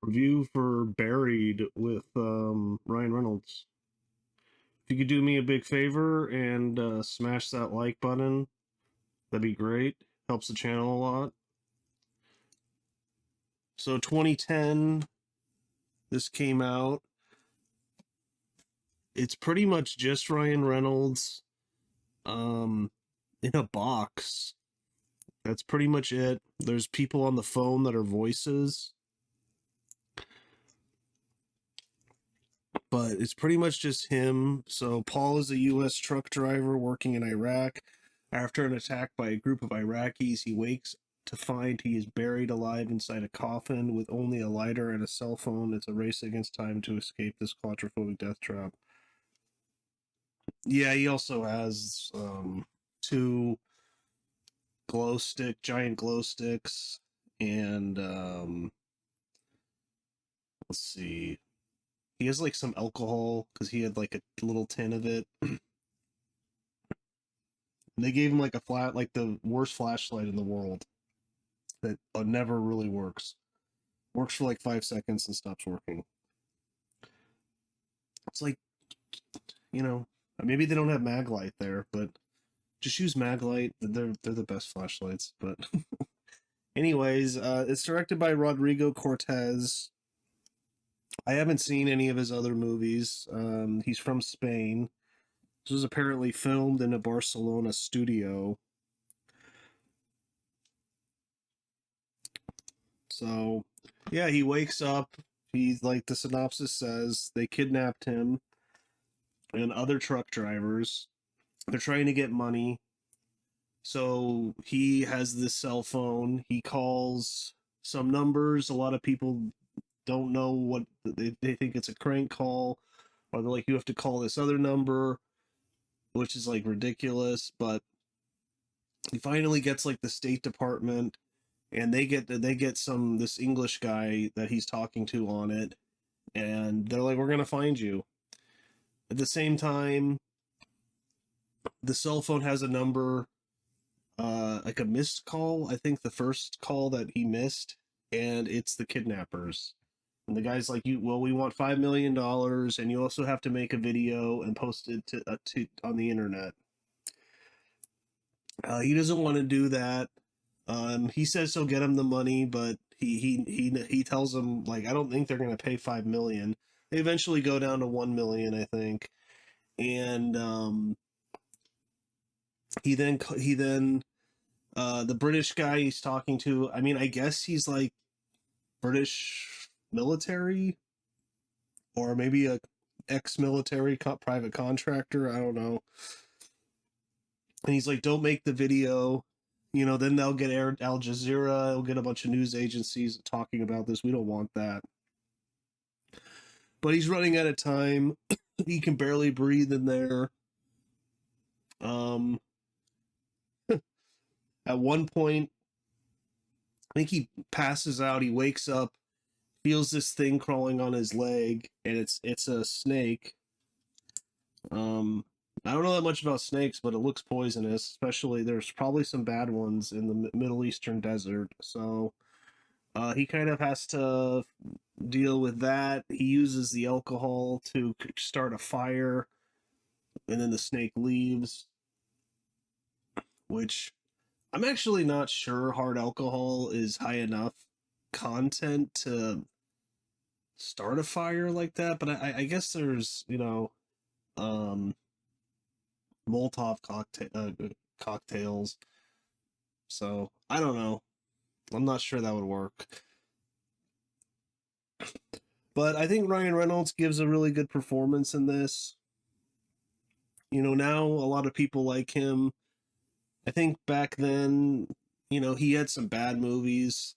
Review for Buried with Ryan Reynolds. If you could do me a big favor and smash that like button, that'd be great. Helps the channel a lot. So 2010, this came out. It's pretty much just Ryan Reynolds in a box. That's pretty much it. There's people on the phone that are voices, but it's pretty much just him. So Paul is a U.S. truck driver working in Iraq. After an attack by a group of Iraqis, he wakes to find he is buried alive inside a coffin with only a lighter and a cell phone. It's a race against time to escape this claustrophobic death trap. Yeah, he also has two giant glow sticks, and let's see. He has like some alcohol because he had like a little tin of it. And they gave him like the worst flashlight in the world that never really works. Works for like 5 seconds and stops working. It's like, maybe they don't have Maglite there, but just use Maglite. They're the best flashlights. But anyways, it's directed by Rodrigo Cortez. I haven't seen any of his other movies. He's from Spain. This was apparently filmed in a Barcelona studio. So, yeah, he wakes up. He's like the synopsis says, they kidnapped him and other truck drivers. They're trying to get money. So he has this cell phone. He calls some numbers. A lot of people don't know what they think it's a crank call, or they're like, you have to call this other number, which is like ridiculous. But he finally gets like the State Department, and they get this English guy that he's talking to on it, and they're like, we're gonna find you. At the same time, the cell phone has a number, like a missed call. I think the first call that he missed, and it's the kidnappers. And the guy's like, we want $5 million, and you also have to make a video and post it to on the internet. He doesn't want to do that. He says he'll get him the money, but he tells him, like, I don't think they're going to pay $5 million. They eventually go down to $1 million, I think, and he then the British guy he's talking to. I mean, I guess he's like British military, or maybe a ex-military private contractor. I don't know. And he's like, don't make the video. Then they'll get aired. Al Jazeera will get a bunch of news agencies talking about this. We don't want that. But he's running out of time. He can barely breathe in there. At one point, I think he passes out. He wakes up, feels this thing crawling on his leg, and it's a snake. I don't know that much about snakes, but it looks poisonous. Especially, there's probably some bad ones in the Middle Eastern desert. So he kind of has to deal with that. He uses the alcohol to start a fire, and then the snake leaves. Which I'm actually not sure hard alcohol is high enough content to start a fire like that, but I guess there's Molotov cocktails. So I don't know. I'm not sure that would work. But I think Ryan Reynolds gives a really good performance in this. Now a lot of people like him. I think back then, he had some bad movies.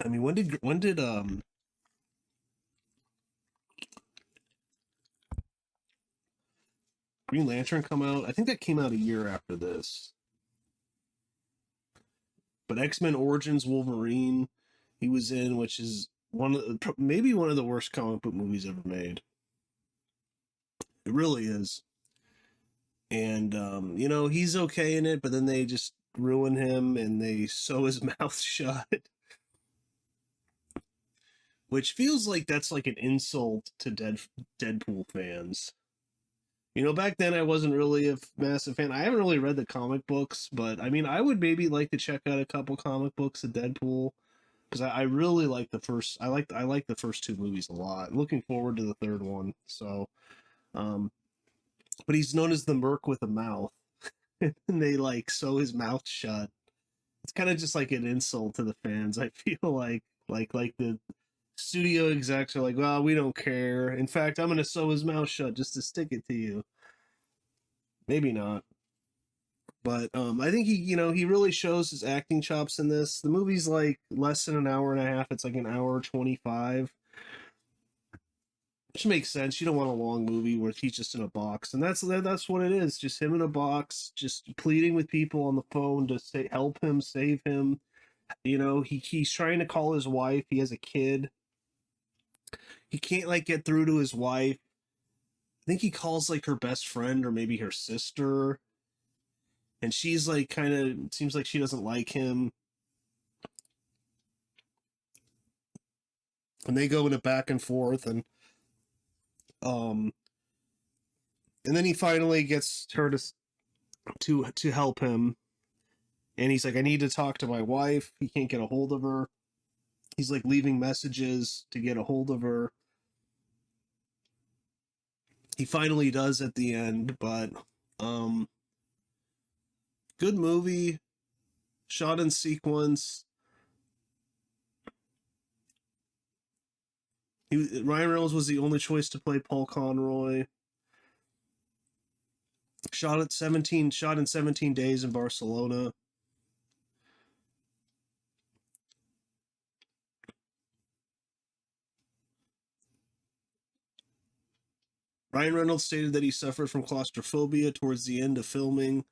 I mean, when did Green Lantern come out? I think that came out a year after this. But X-Men Origins Wolverine, he was in, which is maybe one of the worst comic book movies ever made. It really is. And he's okay in it, but then they just ruin him and they sew his mouth shut. which feels like that's like an insult to Deadpool fans. Back then I wasn't really a massive fan. I haven't really read the comic books, but I mean, I would maybe like to check out a couple comic books of Deadpool because I really like the first. I like the first two movies a lot. Looking forward to the third one. So, um, but he's known as the Merc with a mouth, and they like sew his mouth shut. It's kind of just like an insult to the fans. I feel like the studio execs are like, well, we don't care. In fact, I'm gonna sew his mouth shut just to stick it to you. Maybe not. But I think he really shows his acting chops in this. The movie's like less than an hour and a half. It's like an hour 25, which makes sense. You don't want a long movie where he's just in a box, and that's what it is. Just him in a box, just pleading with people on the phone to say help him, save him. He's trying to call his wife. He has a kid. He can't like get through to his wife. I think he calls like her best friend or maybe her sister, and she's like kind of seems like she doesn't like him. And they go in a back and forth, um and then he finally gets her to help him, and he's like, I need to talk to my wife. He can't get a hold of her. He's like leaving messages to get a hold of her. He finally does at the end, but um good movie, shot in sequence. Ryan Reynolds was the only choice to play Paul Conroy. Shot in 17 days in Barcelona. Ryan Reynolds stated that he suffered from claustrophobia towards the end of filming.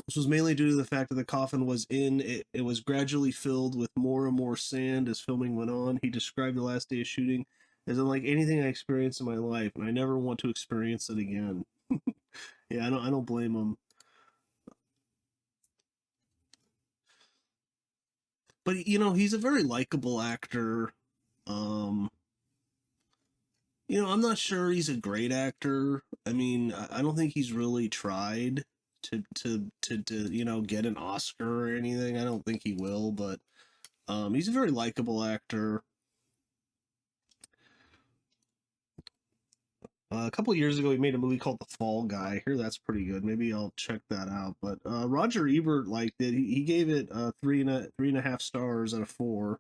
This was mainly due to the fact that the coffin was it was gradually filled with more and more sand as filming went on. He described the last day of shooting as unlike anything I experienced in my life, and I never want to experience it again. Yeah, I don't blame him. But he's a very likable actor. Um, I'm not sure he's a great actor. I mean, I don't think he's really tried to get an Oscar or anything. I don't think he will, but he's a very likable actor. A couple of years ago, he made a movie called The Fall Guy. I hear that's pretty good. Maybe I'll check that out. But Roger Ebert liked it. He gave it three and a half stars out of four.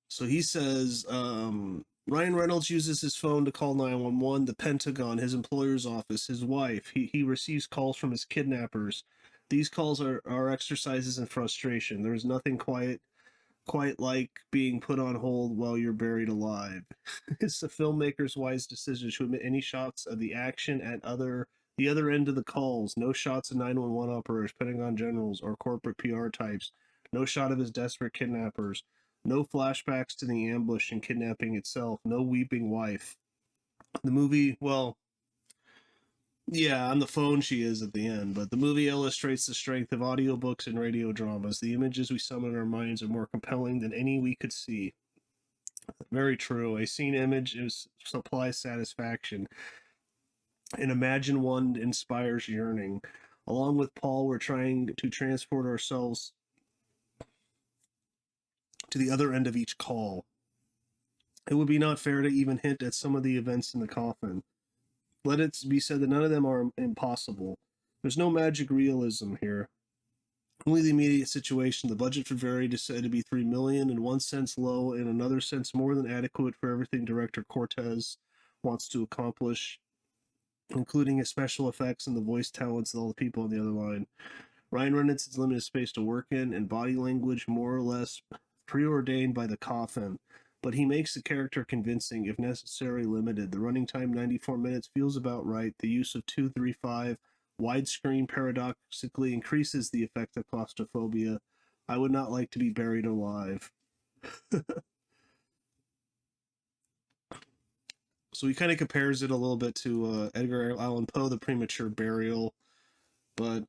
So he says Ryan Reynolds uses his phone to call 911, the Pentagon, his employer's office, his wife. He receives calls from his kidnappers. These calls are exercises in frustration. There is nothing quite like being put on hold while you're buried alive. It's the filmmaker's wise decision to omit any shots of the action at the other end of the calls. No shots of 911 operators, Pentagon generals, or corporate PR types. No shot of his desperate kidnappers. No flashbacks to the ambush and kidnapping itself. No weeping wife. The movie, well, yeah, on the phone she is at the end, but the movie illustrates the strength of audiobooks and radio dramas. The images we summon in our minds are more compelling than any we could see. Very true. A seen image supplies satisfaction. An imagined one inspires yearning. Along with Paul, we're trying to transport ourselves to the other end of each call. It would be not fair to even hint at some of the events in the coffin. Let it be said that none of them are impossible. There's no magic realism here. Only the immediate situation. The budget for Varied is said to be $3 million, in one sense low, in another sense more than adequate for everything director Cortez wants to accomplish, including his special effects and the voice talents of all the people on the other line. Ryan Reynolds has limited space to work in, and body language more or less preordained by the coffin. But he makes the character convincing, if necessary limited. The running time, 94 minutes, feels about right. The use of 235 widescreen paradoxically increases the effect of claustrophobia. I would not like to be buried alive. So he kind of compares it a little bit to Edgar Allan Poe, The Premature Burial. But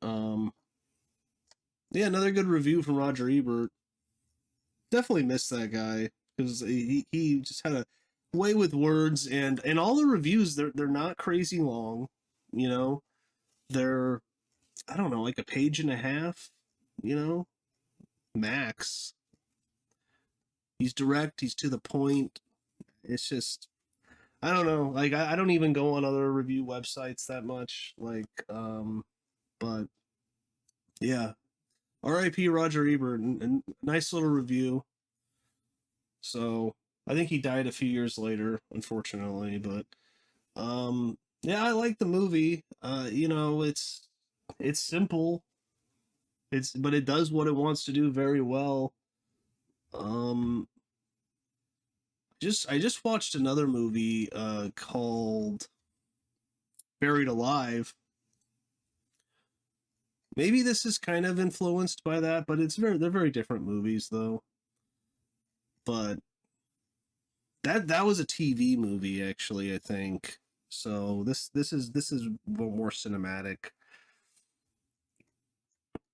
Yeah, another good review from Roger Ebert. Definitely missed that guy because he just had a way with words, and all the reviews they're not crazy long, you know. They're, I don't know, like a page and a half, you know, max. He's direct, he's to the point. It's just, I don't know, like I don't even go on other review websites that much, like but yeah. R.I.P. Roger Ebert, and nice little review. So I think he died a few years later, unfortunately. But yeah, I like the movie. You know, it's simple. But it does what it wants to do very well. Um, I just watched another movie called Buried Alive. Maybe this is kind of influenced by that, but they're very different movies though. But that was a TV movie actually, I think. So this is more cinematic,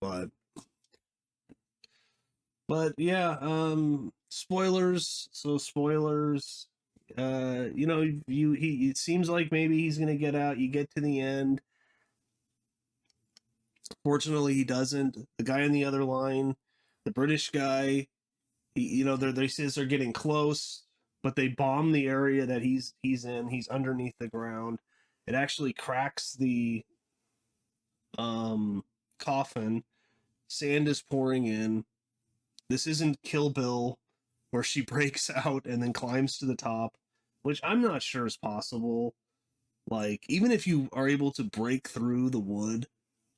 but yeah, spoilers. So spoilers. You know, it seems like maybe he's gonna get out. You get to the end. Fortunately, he doesn't. The guy on the other line, the British guy, you know, they says they're getting close, but they bomb the area that he's in. He's underneath the ground. It actually cracks the um coffin. Sand is pouring in. This isn't Kill Bill, where she breaks out and then climbs to the top, which I'm not sure is possible. Like, even if you are able to break through the wood,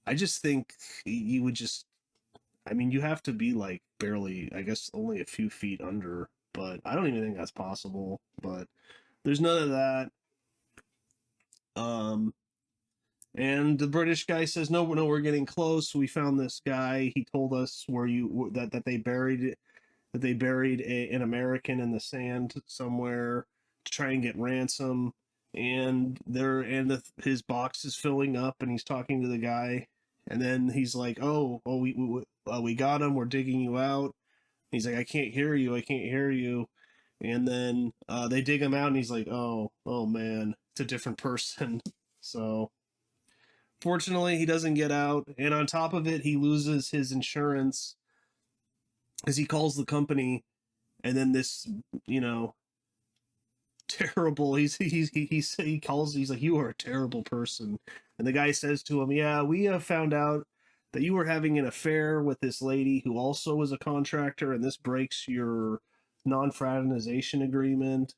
I just think you would just, I mean, you have to be like barely, I guess, only a few feet under, but I don't even think that's possible. But there's none of that. Um, and the British guy says, "No, no, we're getting close. We found this guy. He told us where that they buried it, that they buried an American in the sand somewhere to try and get ransom." And his box is filling up, and he's talking to the guy, and then he's like, "Oh, we got him. We're digging you out." He's like, "I can't hear you. I can't hear you." And then they dig him out, and he's like, "Oh man, it's a different person." So fortunately, he doesn't get out, and on top of it, he loses his insurance because he calls the company, and then this, you know, terrible. He calls. He's like, "You are a terrible person," and the guy says to him, "Yeah, we have found out that you were having an affair with this lady who also was a contractor, and this breaks your non-fraternization agreement."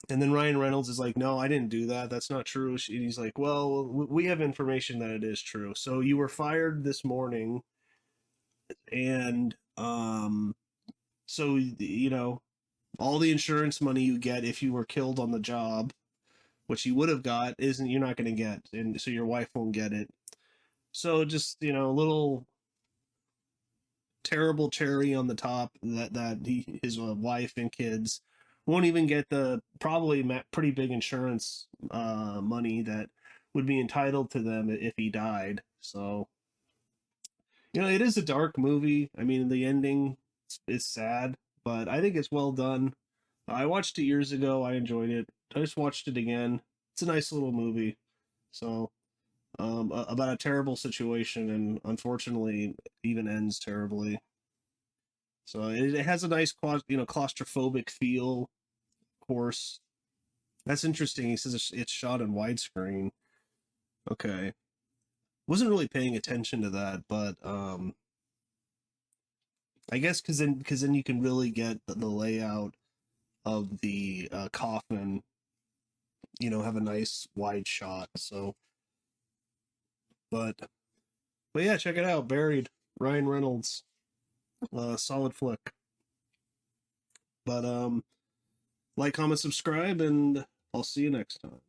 And then Ryan Reynolds is like, "No, I didn't do that. That's not true." And he's like, "Well, we have information that it is true. So you were fired this morning, and so you know, all the insurance money you get if you were killed on the job, which you would have got, isn't you're not going to get, and so your wife won't get it. So just, you know, a little terrible cherry on the top his wife and kids won't even get the probably pretty big insurance money that would be entitled to them if he died. So, you know, it is a dark movie. I mean, the ending is sad, but I think it's well done. I watched it years ago. I enjoyed it. I just watched it again. It's a nice little movie. So, about a terrible situation, and unfortunately, even ends terribly. So it has a nice, claustrophobic feel. Of course, that's interesting. He says it's shot in widescreen. Okay, wasn't really paying attention to that, but I guess because then you can really get the layout of the coffin. You know, have a nice wide shot. So, but yeah, check it out. Buried. Ryan Reynolds. Solid flick. But like, comment, subscribe, and I'll see you next time.